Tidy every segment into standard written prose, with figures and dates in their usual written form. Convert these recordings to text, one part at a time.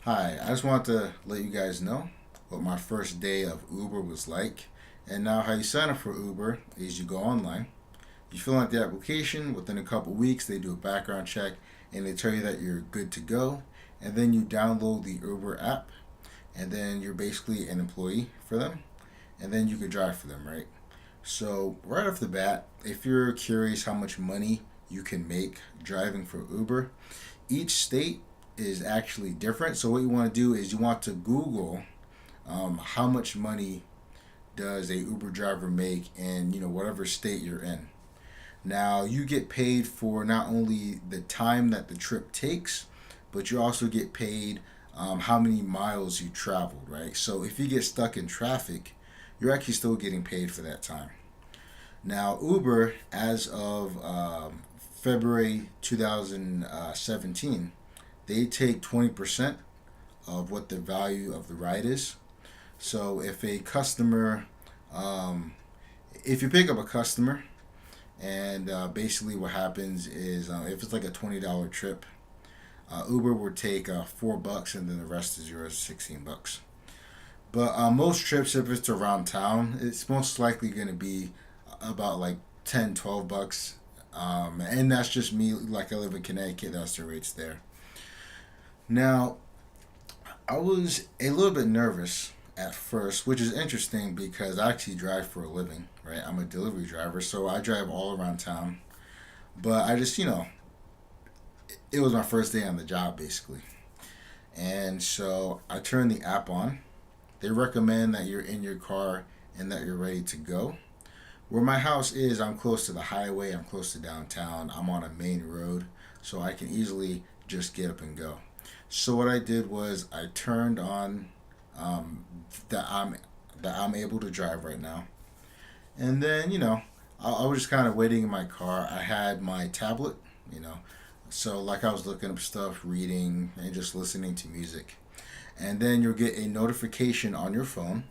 Hi, I just want to let you guys know what my first day of Uber was like. And now, how you sign up for Uber is you go online, you fill out the application. Within a couple weeks, they do a background check and they tell you that you're good to go. And then you download the Uber app, and then you're basically an employee for them, and then you can drive for them, right? So, right off the bat, if you're curious how much money you can make driving for Uber, each state is actually different. So what you want to do is you want to Google how much money does a Uber driver make in whatever state you're in. Now you get paid for not only the time that the trip takes, but you also get paid how many miles you traveled, right? So if you get stuck in traffic, you're actually still getting paid for that time. Now Uber, as of February 2017, they take 20% of what the value of the ride is. So if a customer, um, if you pick up a customer, and basically what happens is if it's like a $20 trip, Uber would take $4, and then the rest is yours, 16 bucks. But most trips, if it's around town, it's most likely going to be about like 10, 12 bucks. And that's just me. Like, I live in Connecticut, that's the rates there. Now, I was a little bit nervous at first, which is interesting because I actually drive for a living, right? I'm a delivery driver, so I drive all around town. But I just, it was my first day on the job basically. And so I turned the app on. They recommend that you're in your car and that you're ready to go. Where my house is, I'm close to the highway, I'm close to downtown, I'm on a main road, so I can easily just get up and go. So what I did was I turned on um, that I'm able to drive right now, and then I was just kind of waiting in my car. I had my tablet, you know, so like I was looking up stuff, reading, and just listening to music. And then you'll get a notification on your phone,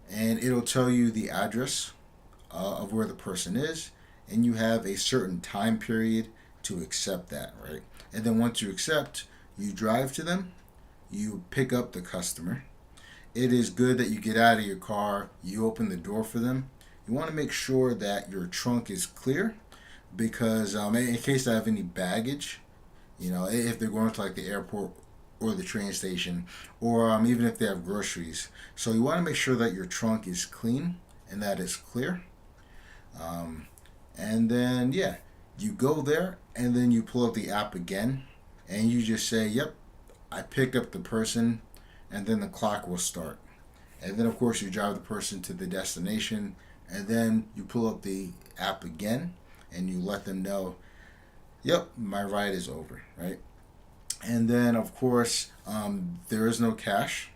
and it'll tell you the address of where the person is, and you have a certain time period to accept that, right? And then once you accept, you drive to them, you pick up the customer. It is good that you get out of your car, you open the door for them. You want to make sure that your trunk is clear because in case they have any baggage, if they're going to like the airport or the train station, or even if they have groceries. So you want to make sure that your trunk is clean and that it's clear. Um, and then, yeah, you go there and then you pull up the app again and you just say, yep, I picked up the person, and then the clock will start. And then, of course, you drive the person to the destination, and then you pull up the app again and you let them know, yep, my ride is over, right? And then, of course, there is no cash.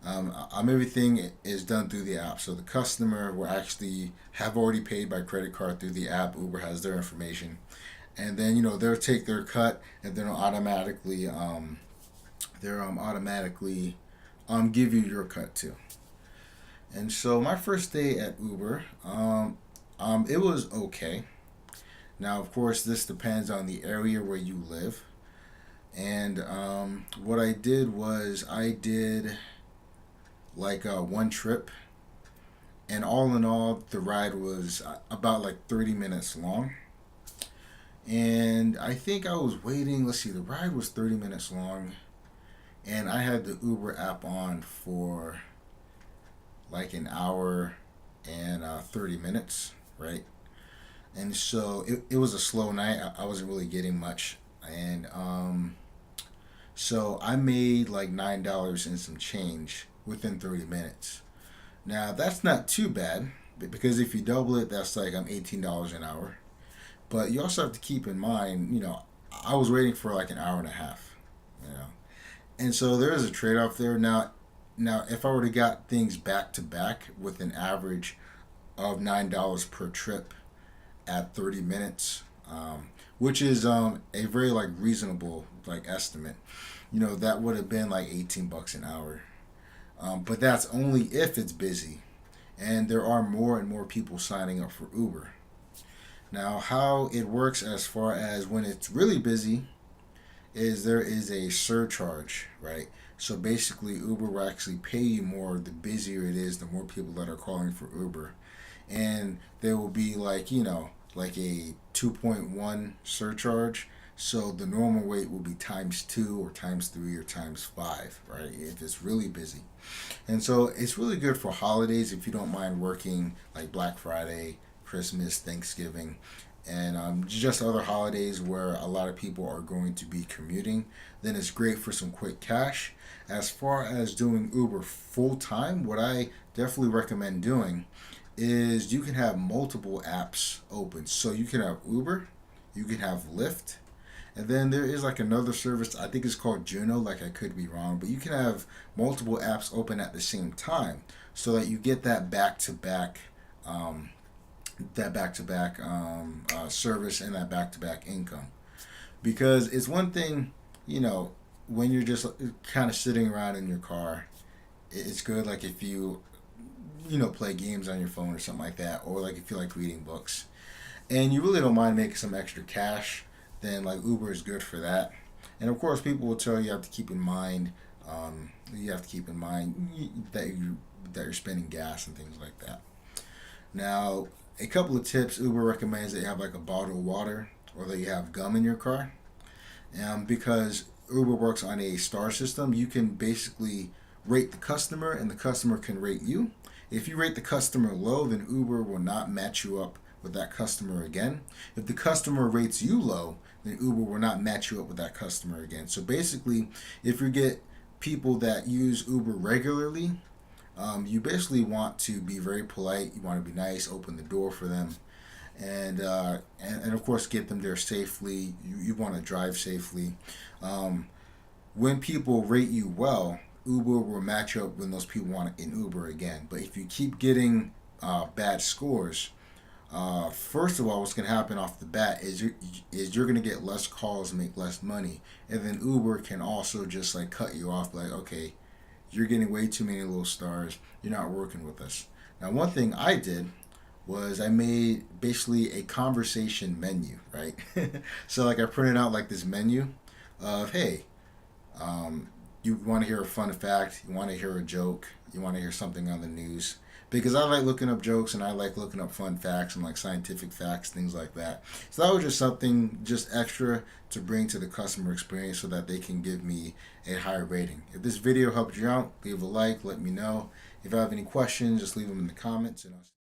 Everything is done through the app. So the customer will actually have already paid by credit card through the app. Uber has their information, and then they'll take their cut, and then they'll automatically give you your cut too. And so my first day at Uber, it was okay. Now, of course, this depends on the area where you live. And what I did was I did like one trip, and all in all, the ride was about like 30 minutes long. And I think I was waiting. Let's see, the ride was 30 minutes long, and I had the Uber app on for like an hour and 30 minutes, right? And so it was a slow night. I wasn't really getting much. And so I made like $9 and some change within 30 minutes. Now that's not too bad because if you double it, that's like $18 an hour. But you also have to keep in mind, I was waiting for like an hour and a half, you know, and so there is a trade off there. Now if I were to got things back to back with an average of $9 per trip at 30 minutes, which is a very like reasonable like estimate, that would have been like 18 bucks an hour. But that's only if it's busy, and there are more and more people signing up for Uber. Now, how it works as far as when it's really busy is there is a surcharge, right? So basically, Uber will actually pay you more the busier it is, the more people that are calling for Uber. And there will be like, like a 2.1 surcharge. So the normal rate will be times two or times three or times five, right? If it's really busy. And so it's really good for holidays if you don't mind working like Black Friday, Christmas, Thanksgiving, and just other holidays where a lot of people are going to be commuting. Then it's great for some quick cash. As far as doing Uber full time, what I definitely recommend doing is you can have multiple apps open. So you can have Uber, you can have Lyft, and then there is like another service, I think it's called Juno, like I could be wrong, but you can have multiple apps open at the same time so that you get that back to back service and that back to back income. Because it's one thing, you know, when you're just kind of sitting around in your car, it's good like if you play games on your phone or something like that, or like if you like reading books and you really don't mind making some extra cash, then like Uber is good for that. And of course, people will tell you have to keep in mind, you have to keep in mind that you're spending gas and things like that. Now, a couple of tips: Uber recommends that you have like a bottle of water or that you have gum in your car, because Uber works on a star system. You can basically rate the customer, and the customer can rate you. If you rate the customer low, then Uber will not match you up with that customer again. If the customer rates you low, then Uber will not match you up with that customer again. So basically, if you get people that use Uber regularly, you basically want to be very polite. You want to be nice, open the door for them, and of course get them there safely. You want to drive safely. Um, when people rate you well, Uber will match up when those people want an Uber again. But if you keep getting bad scores, first of all, what's going to happen off the bat is you're going to get less calls, make less money, and then Uber can also just like cut you off, like, okay, you're getting way too many little stars. You're not working with us. Now, one thing I did was I made basically a conversation menu, right? So like I printed out like this menu of, hey, you want to hear a fun fact, you want to hear a joke, you want to hear something on the news. Because I like looking up jokes and I like looking up fun facts and like scientific facts, things like that. So that was just something just extra to bring to the customer experience so that they can give me a higher rating. If this video helped you out, leave a like, let me know. If you have any questions, just leave them in the comments and I'll